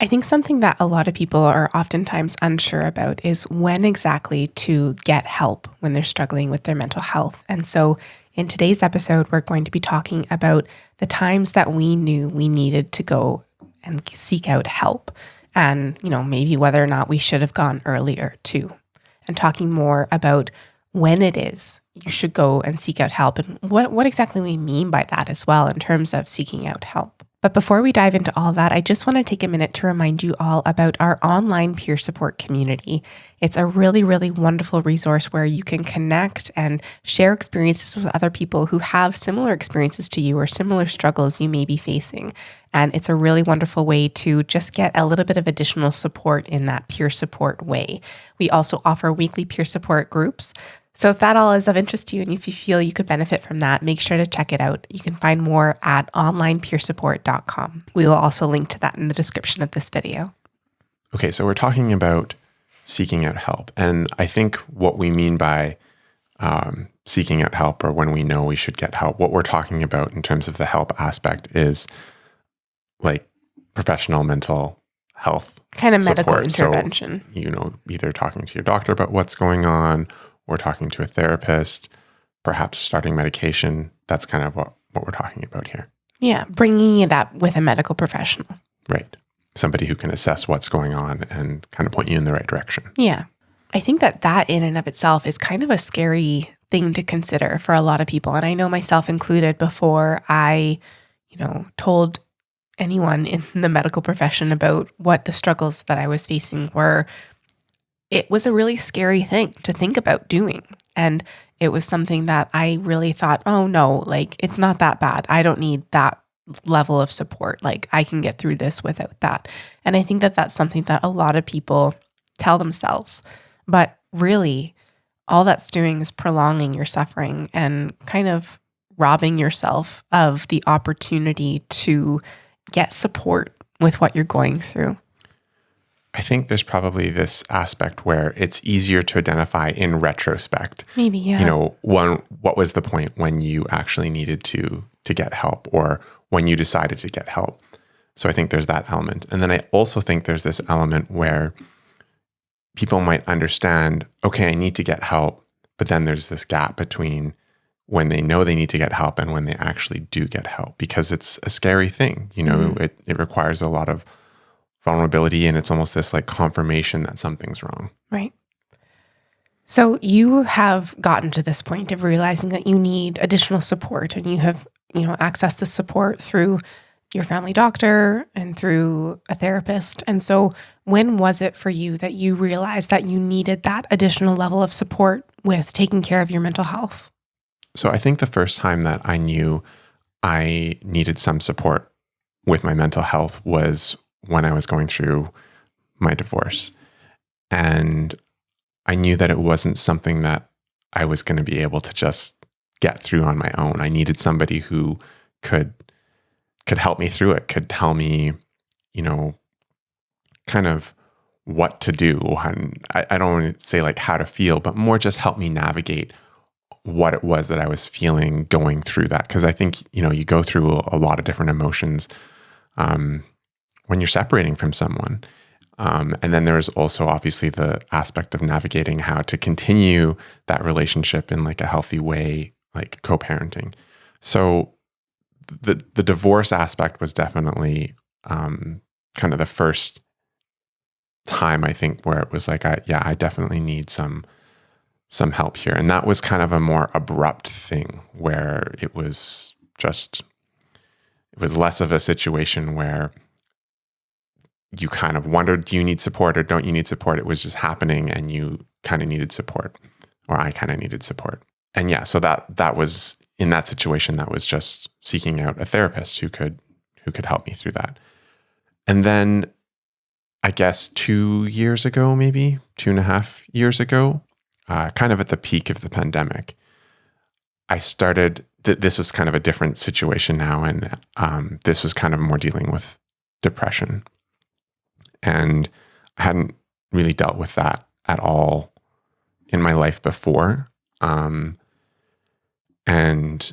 I think something that a lot of people are oftentimes unsure about is when exactly to get help when they're struggling with their mental health. And so in today's episode, we're going to be talking about the times that we knew we needed to go and seek out help and, maybe whether or not we should have gone earlier too. And talking more about when it is you should go and seek out help and what exactly we mean by that as well in terms of seeking out help. But before we dive into all that, I just want to take a minute to remind you all about our online peer support community. It's a really, really wonderful resource where you can connect and share experiences with other people who have similar experiences to you or similar struggles you may be facing. And it's a really wonderful way to just get a little bit of additional support in that peer support way. We also offer weekly peer support groups. So if that all is of interest to you and if you feel you could benefit from that, make sure to check it out. You can find more at onlinepeersupport.com. We will also link to that in the description of this video. Okay, so we're talking about seeking out help. And I think what we mean by seeking out help or when we know we should get help, what we're talking about in terms of the help aspect is like professional mental health kind of support. medical intervention. So, either talking to your doctor about what's going on or talking to a therapist, perhaps starting medication. That's kind of what we're talking about here. Yeah, bringing it up with a medical professional. Right. Somebody who can assess what's going on and kind of point you in the right direction. Yeah. I think that in and of itself is kind of a scary thing to consider for a lot of people. And I know myself included before I, told anyone in the medical profession about what the struggles that I was facing were. It was a really scary thing to think about doing. And it was something that I really thought, oh no, it's not that bad. I don't need that level of support. I can get through this without that. And I think that that's something that a lot of people tell themselves. But really, all that's doing is prolonging your suffering and kind of robbing yourself of the opportunity to get support with what you're going through. I think there's probably this aspect where it's easier to identify in retrospect. Maybe, yeah. What was the point when you actually needed to get help or when you decided to get help? So I think there's that element. And then I also think there's this element where people might understand, okay, I need to get help, but then there's this gap between when they know they need to get help and when they actually do get help, because it's a scary thing. It requires a lot of vulnerability, and it's almost this confirmation that something's wrong. Right. So you have gotten to this point of realizing that you need additional support, and you have, accessed the support through your family doctor and through a therapist. And so when was it for you that you realized that you needed that additional level of support with taking care of your mental health? So I think the first time that I knew I needed some support with my mental health was when I was going through my divorce. And I knew that it wasn't something that I was going to be able to just get through on my own. I needed somebody who could help me through it, could tell me, kind of what to do. And I don't want to say how to feel, but more just help me navigate what it was that I was feeling going through that. Because I think, you go through a lot of different emotions when you're separating from someone. And then there's also obviously the aspect of navigating how to continue that relationship in a healthy way, like co-parenting. So the divorce aspect was definitely kind of the first time I think where it was I definitely need some help here. And that was kind of a more abrupt thing where it was less of a situation where you kind of wondered, do you need support or don't you need support? It was just happening and you kind of needed support, or I kind of needed support. And yeah, so that was, in that situation, that was just seeking out a therapist who could help me through that. And then I guess 2 years ago, maybe 2.5 years ago, kind of at the peak of the pandemic, I started, this was kind of a different situation now. And this was kind of more dealing with depression. And I hadn't really dealt with that at all in my life before. And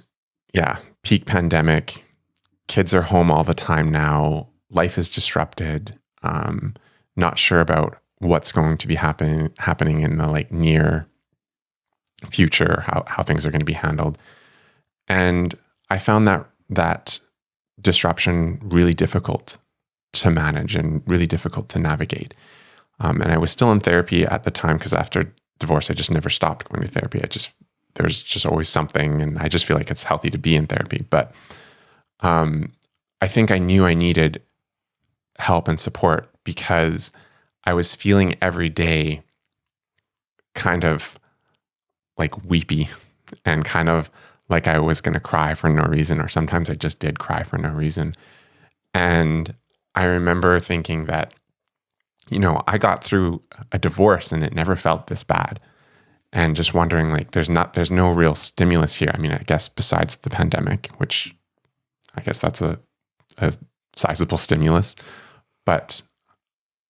yeah, peak pandemic, kids are home all the time now. Life is disrupted. not sure about what's going to be happening in the like near future, how things are going to be handled. And I found that disruption really difficult to manage and really difficult to navigate. And I was still in therapy at the time because after divorce, I just never stopped going to therapy. There's just always something, and I just feel like it's healthy to be in therapy. But I think I knew I needed help and support because I was feeling every day kind of like weepy and kind of like I was going to cry for no reason, or sometimes I just did cry for no reason. And I remember thinking that, I got through a divorce and it never felt this bad. And just wondering, like, there's no real stimulus here. I mean, I guess besides the pandemic, which I guess that's a sizable stimulus. But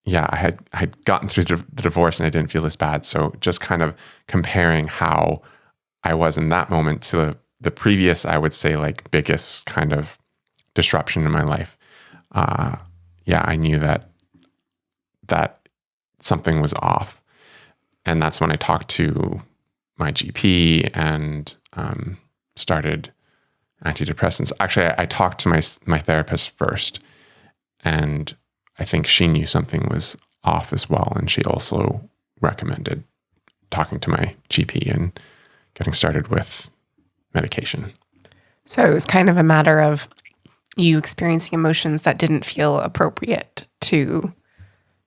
yeah, I had gotten through the divorce and I didn't feel this bad. So just kind of comparing how I was in that moment to the previous, I would say, like, biggest kind of disruption in my life. I knew that something was off. And that's when I talked to my GP and started antidepressants. Actually, I talked to my therapist first, and I think she knew something was off as well. And she also recommended talking to my GP and getting started with medication. So it was kind of a matter of you experiencing emotions that didn't feel appropriate to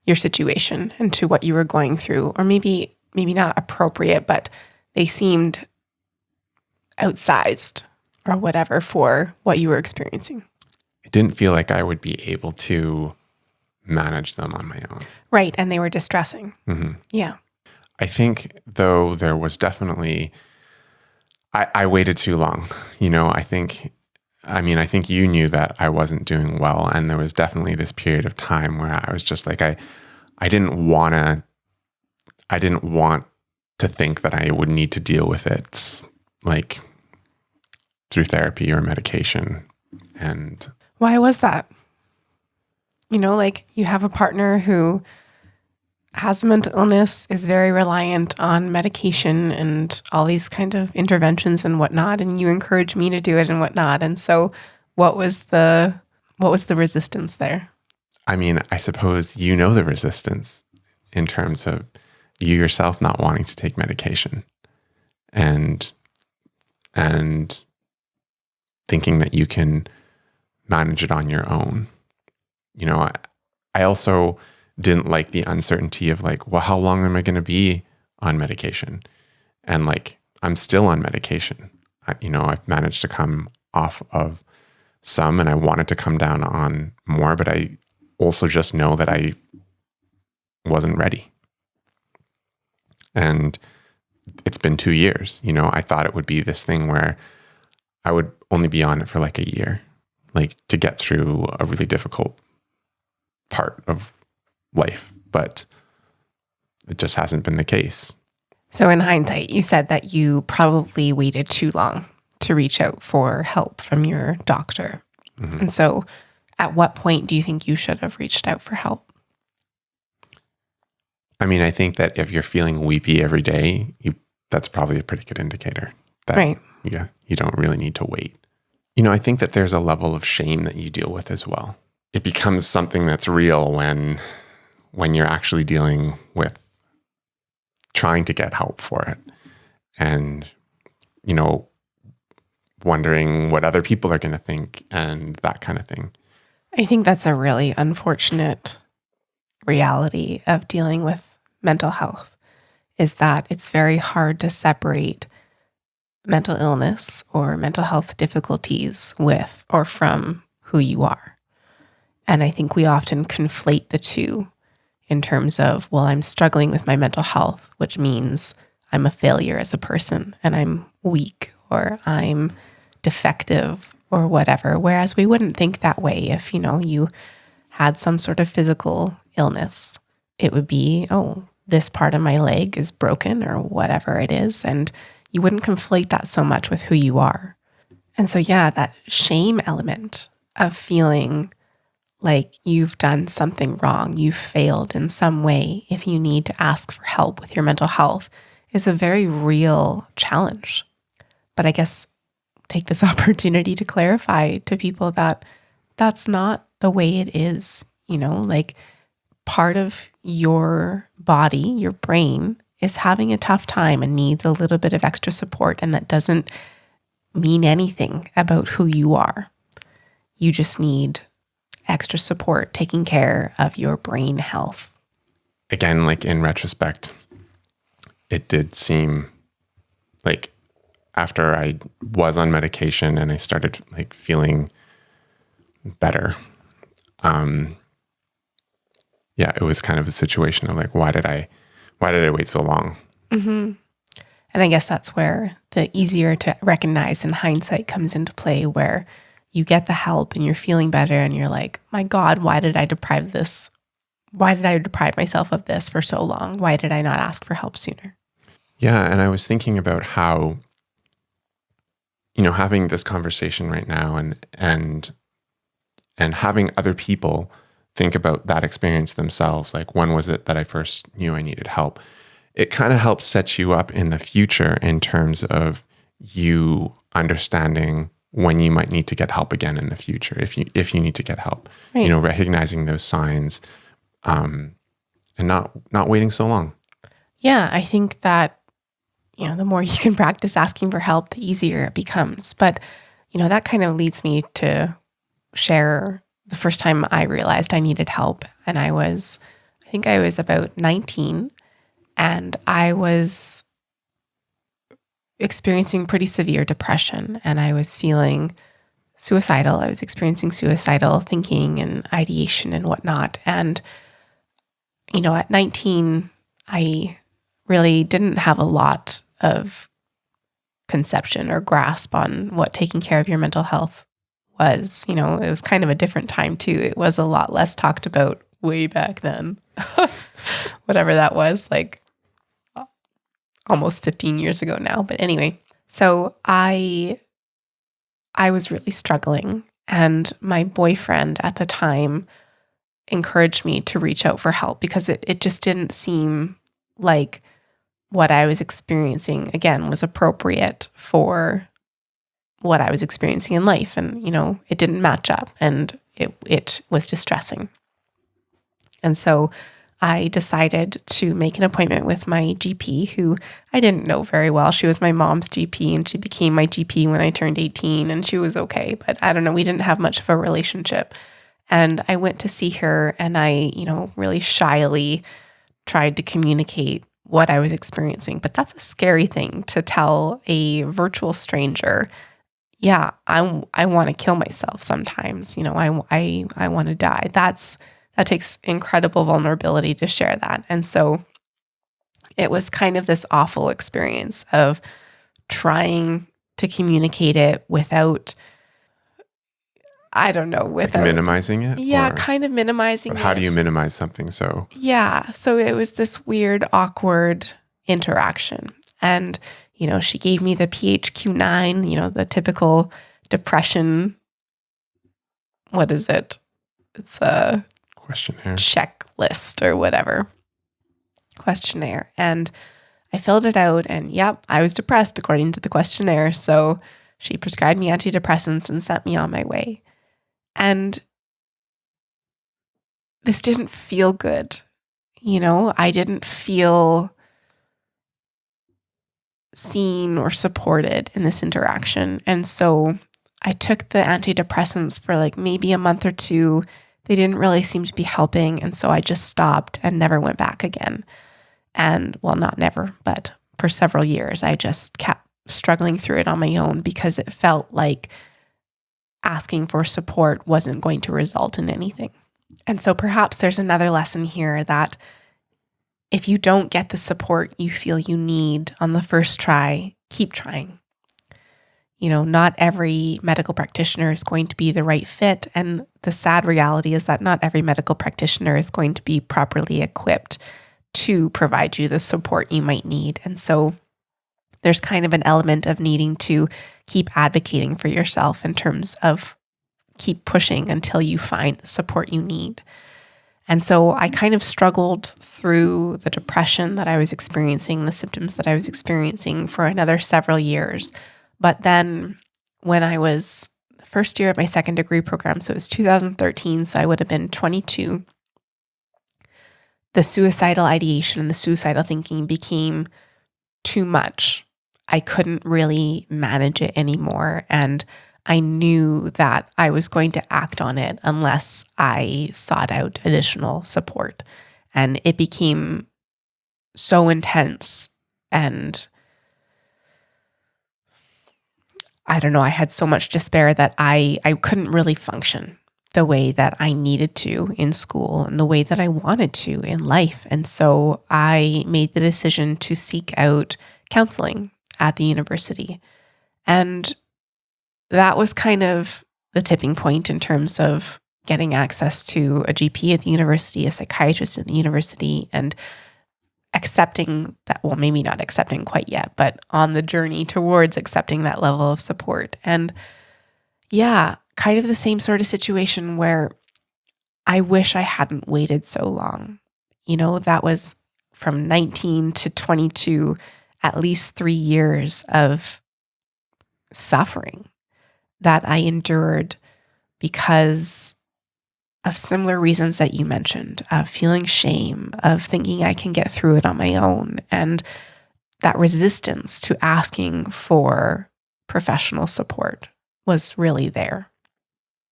your situation and to what you were going through, or maybe not appropriate, but they seemed outsized or whatever for what you were experiencing. I didn't feel like I would be able to manage them on my own. Right. And they were distressing. Mm-hmm. Yeah. I think, though, there was definitely, I waited too long. I think you knew that I wasn't doing well. And there was definitely this period of time where I was just like, I didn't want to think that I would need to deal with it, like, through therapy or medication. And why was that? Like, you have a partner who has a mental illness, is very reliant on medication and all these kind of interventions and whatnot, and you encourage me to do it and whatnot. And so what was the resistance there? I mean, I suppose the resistance in terms of you yourself not wanting to take medication and thinking that you can manage it on your own. I also didn't like the uncertainty of, like, well, how long am I going to be on medication? And, like, I'm still on medication. I've managed to come off of some, and I wanted to come down on more, but I also just know that I wasn't ready. And it's been 2 years. I thought it would be this thing where I would only be on it for like a year, like, to get through a really difficult part of life, but it just hasn't been the case. So in hindsight, you said that you probably waited too long to reach out for help from your doctor. Mm-hmm. And so at what point do you think you should have reached out for help? I mean, I think that if you're feeling weepy every day, that's probably a pretty good indicator that right. You don't really need to wait. I think that there's a level of shame that you deal with as well. It becomes something that's real when you're actually dealing with trying to get help for it and, wondering what other people are going to think and that kind of thing. I think that's a really unfortunate reality of dealing with mental health, is that it's very hard to separate mental illness or mental health difficulties with or from who you are. And I think we often conflate the two in terms of, well, I'm struggling with my mental health, which means I'm a failure as a person and I'm weak or I'm defective or whatever. Whereas we wouldn't think that way if, you had some sort of physical illness. It would be, oh, this part of my leg is broken or whatever it is. And you wouldn't conflate that so much with who you are. And so, yeah, that shame element of feeling like you've done something wrong, you've failed in some way, if you need to ask for help with your mental health, is a very real challenge. But I guess take this opportunity to clarify to people that that's not the way it is. Like part of your body, your brain, is having a tough time and needs a little bit of extra support. And that doesn't mean anything about who you are. You just need extra support taking care of your brain health. Again, like in retrospect, it did seem like after I was on medication and I started like feeling better, it was kind of a situation of like, why did I wait so long? Mm-hmm. And I guess that's where the easier to recognize in hindsight comes into play, where you get the help and you're feeling better and you're like, my God, why did I deprive myself of this for so long? Why did I not ask for help sooner? Yeah. And I was thinking about how, having this conversation right now and having other people think about that experience themselves. Like, when was it that I first knew I needed help? It kind of helps set you up in the future in terms of you understanding when you might need to get help again in the future, if you need to get help, Right. Recognizing those signs, and not waiting so long. Yeah, I think that, the more you can practice asking for help, the easier it becomes. But, that kind of leads me to share the first time I realized I needed help. And I think I was about 19, and I was experiencing pretty severe depression, and I was feeling suicidal. I was experiencing suicidal thinking and ideation and whatnot. And, at 19, I really didn't have a lot of conception or grasp on what taking care of your mental health was. It was kind of a different time too. It was a lot less talked about way back then. Whatever that was, like almost 15 years ago now. But anyway, so I was really struggling, and my boyfriend at the time encouraged me to reach out for help because it just didn't seem like what I was experiencing, again, was appropriate for what I was experiencing in life. And, it didn't match up, and it was distressing. And so I decided to make an appointment with my GP, who I didn't know very well. She was my mom's GP, and she became my GP when I turned 18, and she was okay. But I don't know, we didn't have much of a relationship. And I went to see her, and I, really shyly tried to communicate what I was experiencing. But that's a scary thing to tell a virtual stranger. Yeah, I want to kill myself sometimes. I want to die. That takes incredible vulnerability to share that. And so it was kind of this awful experience of trying to communicate it without, I don't know, Like minimizing it? Yeah, or, kind of minimizing it. How do you minimize something so? Yeah, so it was this weird, awkward interaction. And, she gave me the PHQ-9, the typical depression. What is it? It's a questionnaire, checklist or whatever. Questionnaire. And I filled it out, and yep, I was depressed according to the questionnaire. So she prescribed me antidepressants and sent me on my way. And this didn't feel good. I didn't feel seen or supported in this interaction. And so I took the antidepressants for like maybe a month or two. They didn't really seem to be helping. And so I just stopped and never went back again. And well, not never, but for several years, I just kept struggling through it on my own because it felt like asking for support wasn't going to result in anything. And so perhaps there's another lesson here that if you don't get the support you feel you need on the first try, keep trying. Not every medical practitioner is going to be the right fit. And the sad reality is that not every medical practitioner is going to be properly equipped to provide you the support you might need. And so there's kind of an element of needing to keep advocating for yourself in terms of keep pushing until you find the support you need. And so I kind of struggled through the depression that I was experiencing, the symptoms that I was experiencing for another several years. But then when I was the first year of my second degree program, so it was 2013, so I would have been 22, the suicidal ideation and the suicidal thinking became too much. I couldn't really manage it anymore. And I knew that I was going to act on it unless I sought out additional support. And it became so intense. And I don't know, I had so much despair that I couldn't really function the way that I needed to in school and the way that I wanted to in life. And so I made the decision to seek out counseling at the university. And that was kind of the tipping point in terms of getting access to a GP at the university, a psychiatrist at the university, and accepting that, well, maybe not accepting quite yet, but on the journey towards accepting that level of support. And yeah, kind of the same sort of situation where I wish I hadn't waited so long. That was from 19 to 22, at least 3 years of suffering that I endured because of similar reasons that you mentioned, of feeling shame, of thinking I can get through it on my own, and that resistance to asking for professional support was really there.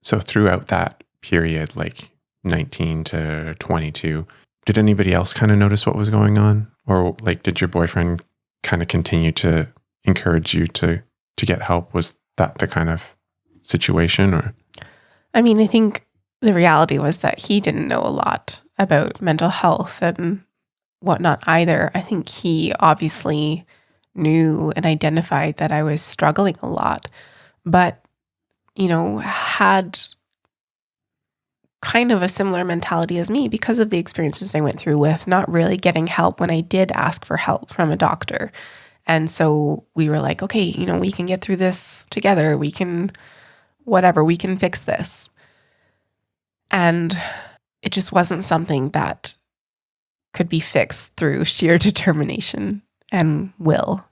So throughout that period, like 19 to 22, did anybody else kind of notice what was going on? Or like, did your boyfriend kind of continue to encourage you to get help? Was that the kind of situation? Or I mean, I think the reality was that he didn't know a lot about mental health and whatnot either. I think he obviously knew and identified that I was struggling a lot, but, had kind of a similar mentality as me because of the experiences I went through with not really getting help when I did ask for help from a doctor. And so we were like, okay, we can get through this together. We can fix this. And it just wasn't something that could be fixed through sheer determination and will.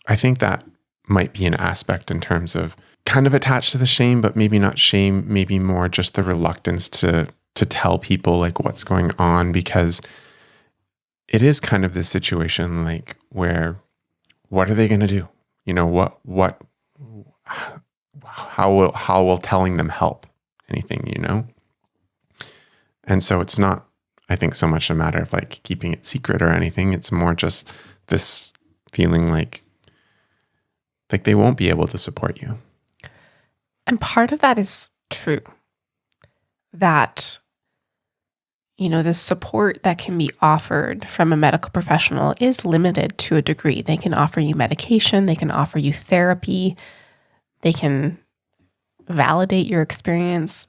I think that might be an aspect in terms of kind of attached to the shame, but maybe not shame, maybe more just the reluctance to tell people like what's going on, because it is kind of this situation like where what are they going to do? How will telling them help anything, And so it's not, I think, so much a matter of like keeping it secret or anything. It's more just this feeling like they won't be able to support you. And part of that is true. That, the support that can be offered from a medical professional is limited to a degree. They can offer you medication, they can offer you therapy, they can validate your experience,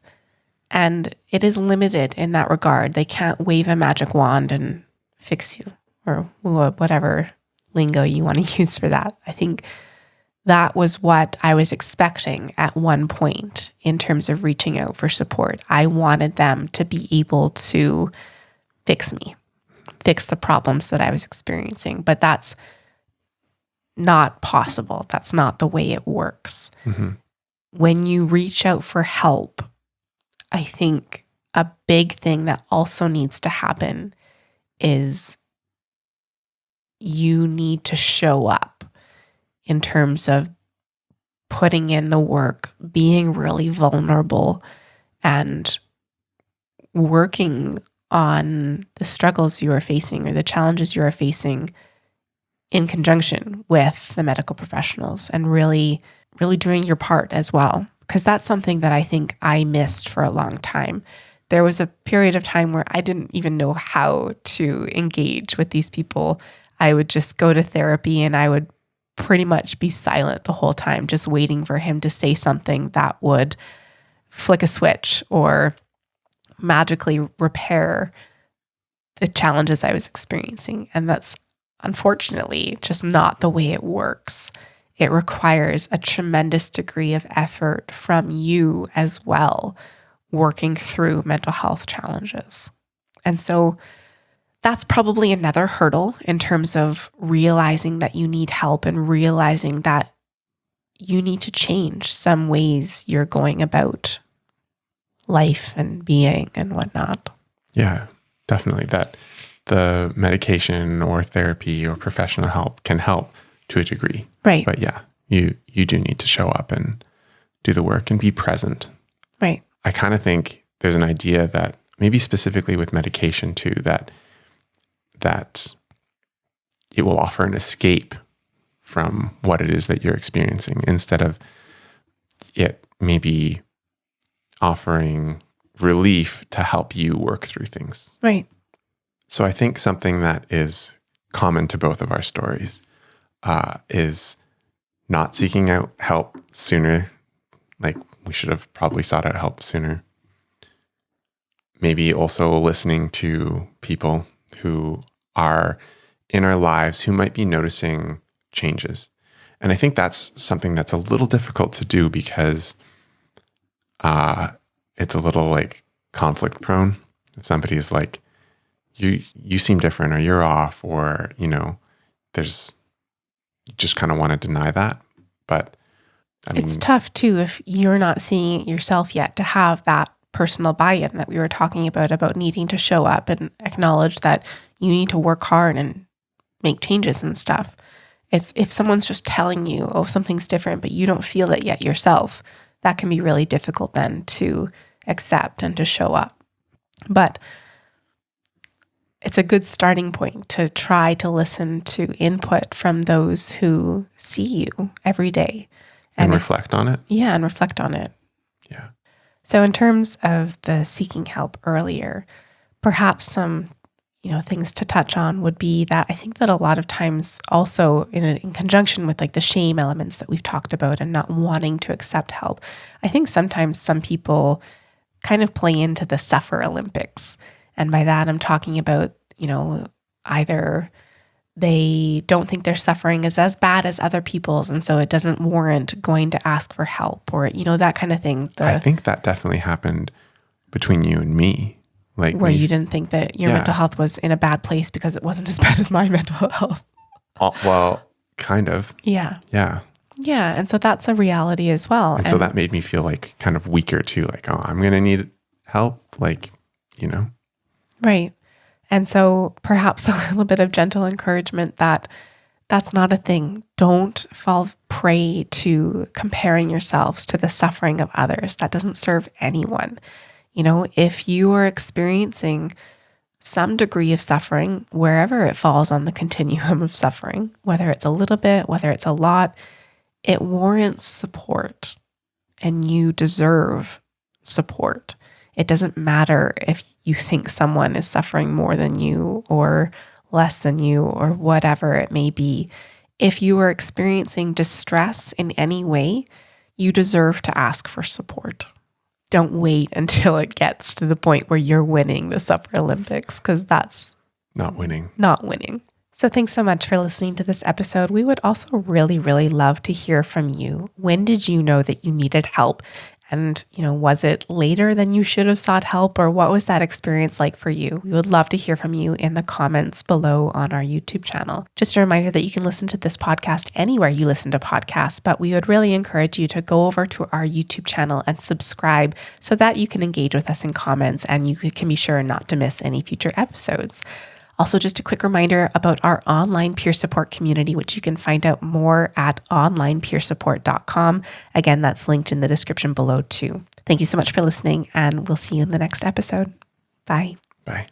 and it is limited in that regard. They can't wave a magic wand and fix you, or whatever lingo you want to use for that. I think that was what I was expecting at one point in terms of reaching out for support. I wanted them to be able to fix me, fix the problems that I was experiencing. But that's not possible. That's not the way it works. Mm-hmm. When you reach out for help, I think a big thing that also needs to happen is you need to show up in terms of putting in the work, being really vulnerable, and working on the struggles you are facing or the challenges you are facing in conjunction with the medical professionals, and really, really doing your part as well. Because that's something that I think I missed for a long time. There was a period of time where I didn't even know how to engage with these people. I would just go to therapy and I would pretty much be silent the whole time, just waiting for him to say something that would flick a switch or magically repair the challenges I was experiencing. And that's unfortunately just not the way it works. it requires a tremendous degree of effort from you as well, working through mental health challenges. And so that's probably another hurdle in terms of realizing that you need help and realizing that you need to change some ways you're going about life and being and whatnot. Yeah, definitely. That the medication or therapy or professional help can help to a degree. Right. But yeah, you do need to show up and do the work and be present. Right. I kind of think there's an idea that maybe specifically with medication too, that it will offer an escape from what it is that you're experiencing instead of it maybe offering relief to help you work through things. Right. So I think something that is common to both of our stories is not seeking out help sooner. Like we should have probably sought out help sooner. Maybe also listening to people who are in our lives who might be noticing changes. And I think that's something that's a little difficult to do because it's a little like conflict prone. If somebody's like, you seem different or you're off or, you just kind of want to deny that. But I mean, it's tough too if you're not seeing it yourself yet to have that personal buy-in that we were talking about needing to show up and acknowledge that you need to work hard and make changes and stuff. It's if someone's just telling you, oh, something's different, but you don't feel it yet yourself, that can be really difficult then to accept and to show up. But it's a good starting point to try to listen to input from those who see you every day. And reflect on it. Yeah, and reflect on it. Yeah. So in terms of the seeking help earlier, perhaps some things to touch on would be that I think that a lot of times also in conjunction with like the shame elements that we've talked about and not wanting to accept help, I think sometimes some people kind of play into the suffer Olympics. And by that, I'm talking about, either they don't think their suffering is as bad as other people's, and so it doesn't warrant going to ask for help or, that kind of thing. I think that definitely happened between you and me. Like where you didn't think that your mental health was in a bad place because it wasn't as bad as my mental health. Well, kind of. Yeah. Yeah. Yeah. And so that's a reality as well. And so that made me feel like kind of weaker too. Like, oh, I'm going to need help. Like, Right. And so perhaps a little bit of gentle encouragement that that's not a thing. Don't fall prey to comparing yourselves to the suffering of others. That doesn't serve anyone. If you are experiencing some degree of suffering, wherever it falls on the continuum of suffering, whether it's a little bit, whether it's a lot, it warrants support and you deserve support. It doesn't matter if you think someone is suffering more than you or less than you or whatever it may be. If you are experiencing distress in any way, you deserve to ask for support. Don't wait until it gets to the point where you're winning the Suffer Olympics, because that's not winning. So thanks so much for listening to this episode. We would also really, really love to hear from you. When did you know that you needed help? And, was it later than you should have sought help, or what was that experience like for you? We would love to hear from you in the comments below on our YouTube channel. Just a reminder that you can listen to this podcast anywhere you listen to podcasts, but we would really encourage you to go over to our YouTube channel and subscribe so that you can engage with us in comments and you can be sure not to miss any future episodes. Also, just a quick reminder about our online peer support community, which you can find out more at onlinepeersupport.com. Again, that's linked in the description below too. Thank you so much for listening, and we'll see you in the next episode. Bye. Bye.